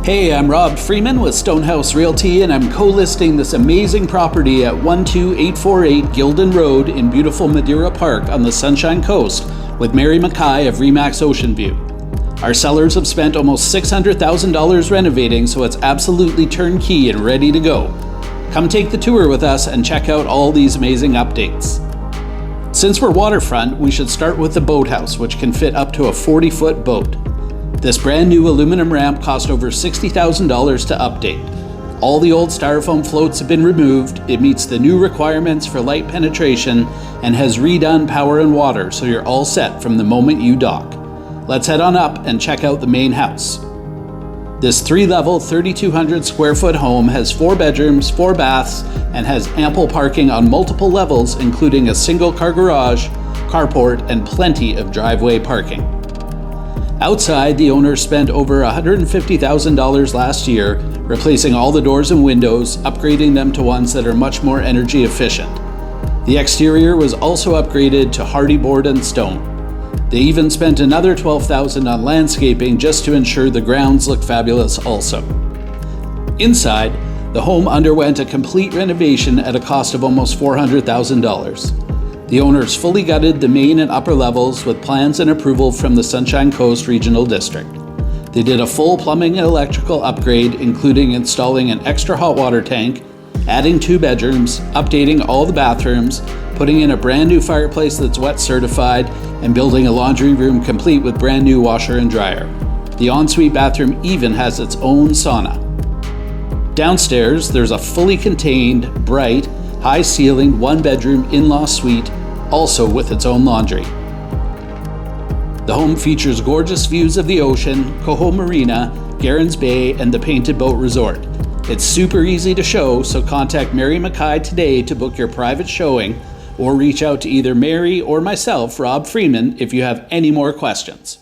Hey, I'm Rob Freeman with Stonehaus Realty, and I'm co-listing this amazing property at 12848 Gildan Road in beautiful Madeira Park on the Sunshine Coast with Mary Mackay of RE Ocean View. Our sellers have spent almost $600,000 renovating, so it's absolutely turnkey and ready to go. Come take the tour with us and check out all these amazing updates. Since we're waterfront, we should start with the Boathouse, which can fit up to a 40-foot boat. This brand new aluminum ramp cost over $60,000 to update. All the old styrofoam floats have been removed, it meets the new requirements for light penetration, and has redone power and water, so you're all set from the moment you dock. Let's head on up and check out the main house. This 3-level, 3,200 square foot home has 4 bedrooms, 4 baths, and has ample parking on multiple levels, including a single car garage, carport, and plenty of driveway parking. Outside, the owner spent over $150,000 last year, replacing all the doors and windows, upgrading them to ones that are much more energy efficient. The exterior was also upgraded to hardy board and stone. They even spent another $12,000 on landscaping just to ensure the grounds look fabulous also. Inside, the home underwent a complete renovation at a cost of almost $400,000. The owners fully gutted the main and upper levels with plans and approval from the Sunshine Coast Regional District. They did a full plumbing and electrical upgrade, including installing an extra hot water tank, adding 2 bedrooms, updating all the bathrooms, putting in a brand new fireplace that's wet certified, and building a laundry room complete with brand new washer and dryer. The ensuite bathroom even has its own sauna. Downstairs, there's a fully contained, bright, high-ceilinged 1-bedroom in-law suite, also with its own laundry. The home features gorgeous views of the ocean, Coho Marina, Garens Bay, and the Painted Boat Resort. It's super easy to show, so contact Mary Mackay today to book your private showing, or reach out to either Mary or myself, Rob Freeman, if you have any more questions.